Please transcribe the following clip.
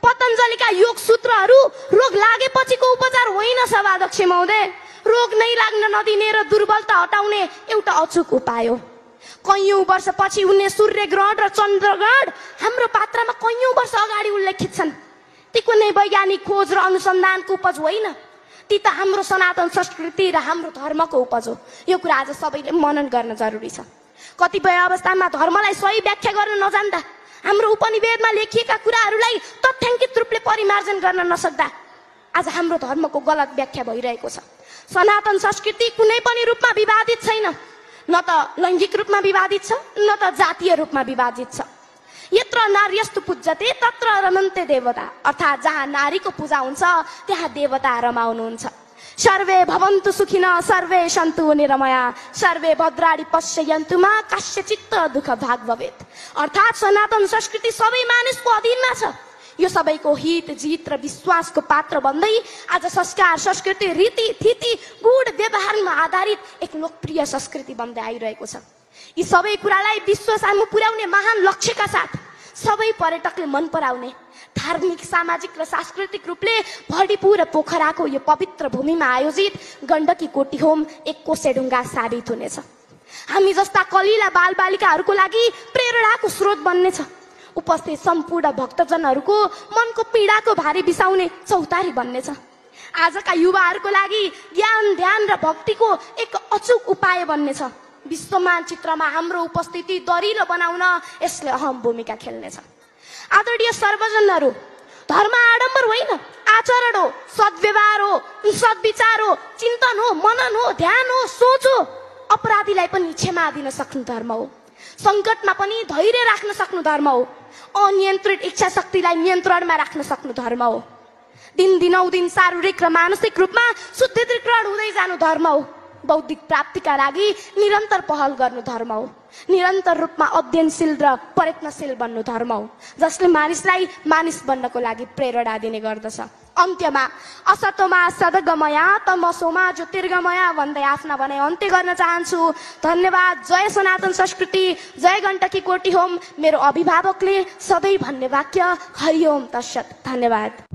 पतञ्जलिका योग सूत्रहरू रोग लागेपछिको उपचार होइन सभाध्यक्ष महोदय, रोग नै लाग्न नदिने र दुर्बलता हटाउने एउटा अचूक उपाय हो। कैयौं वर्षपछि उन्ने सूर्य ग्रहण र चन्द्र ग्रहण हाम्रो पात्रमा कैयौं वर्ष अगाडि उल्लेखित छन्। ती कुनै वैज्ञानिक खोज र अनुसन्धानको उपज होइन, ती त हाम्रो सनातन संस्कृति र हाम्रो धर्मको उपज हो। यो कुरा आज सबैले मनन गर्न जरुरी छ। कतिपय अवस्थामा धर्मलाई सही व्याख्या गर्न नजान्दा हाम्रो उपनिवेदमा लेखिएका कुराहरूलाई तथ्याङ्कित रूपले परिमार्जन गर्न नसक्दा आज हाम्रो धर्मको गलत व्याख्या भइरहेको छ। सनातन संस्कृति कुनै पनि रूपमा विवादित छैन, न त लैङ्गिक रूपमा विवादित छ, न त जातीय रूपमा विवादित छ। यत्र नार्यस्तु पूज्यते तत्र रमन्ते देवता, अर्थात् जहाँ नारीको पूजा हुन्छ त्यहाँ देवता रमाउनुहुन्छ। सर्वे भवन्तु सुखिनः सर्वे सन्तु निरामया सर्वे भद्राणि पश्यन्तु मा कस्यचित् दुःख भाग भवेत्। अर्थात् सनातन संस्कृति सबै मानिसको अधीनमा छ। यो सबैको हित जित र विश्वासको पात्र बन्दै आज संस्कार संस्कृति रीति थिति गुण व्यवहारमा आधारित एक लोकप्रिय संस्कृति बन्दै आइरहेको छ। यी सबै कुरालाई विश्व सामु पुर्याउने महान लक्ष्यका साथ सबै पर्यटकले मन पराउने धार्मिक सामाजिक र सांस्कृतिक रूपले भडीपुर र पोखराको यो पवित्र भूमिमा आयोजित गण्डकी कोटी होम एक कोसेढुङ्गा साबित हुनेछ। हामी जस्ता कलिला बालबालिकाहरूको लागि प्रेरणाको स्रोत बन्नेछ। उपस्थित सम्पूर्ण भक्तजनहरूको मनको पीडाको भारी बिसाउने चौतारी बन्नेछ। आजका युवाहरूको लागि ज्ञान ध्यान र भक्तिको एक अचूक उपाय बन्नेछ। विश्व मानचित्रमा हाम्रो उपस्थिति दरिलो बनाउन यसले अहम भूमिका खेल्नेछ। आदरणीय सर्वजनहरू, धर्म आडम्बर होइन, आचरण हो, सद्व्यवहार हो, सद्विचार हो, चिन्तन हो, मनन हो, ध्यान हो, सोच हो। अपराधीलाई पनि क्षमा दिन सक्नु धर्म हो। सङ्कटमा पनि धैर्य राख्न सक्नु धर्म हो। अनियन्त्रित इच्छा शक्तिलाई नियन्त्रणमा राख्न सक्नु धर्म हो। दिनदिनौदिन शारीरिक र मानसिक रूपमा शुद्धिकरण हुँदै जानु धर्म हो। बौद्धिक प्राप्तिका लागि निरन्तर पहल गर्नु धर्म हो। निरन्तर रूपमा अध्ययनशील र प्रयत्नशील बन्नु धर्म हो, जसले मानिसलाई मानिस बन्नको लागि प्रेरणा दिने गर्दछ। अन्त्यमा असतोमा सद्गमया तमसोमा ज्योतिर्गमया भन्दै आफ्ना भनाइ अन्त्य गर्न चाहन्छु। धन्यवाद। जय सनातन संस्कृति, जय गण्डकी कोटी होम। मेरो अभिभावकले सधैँ भन्ने वाक्य हरिओम तत्सत। धन्यवाद।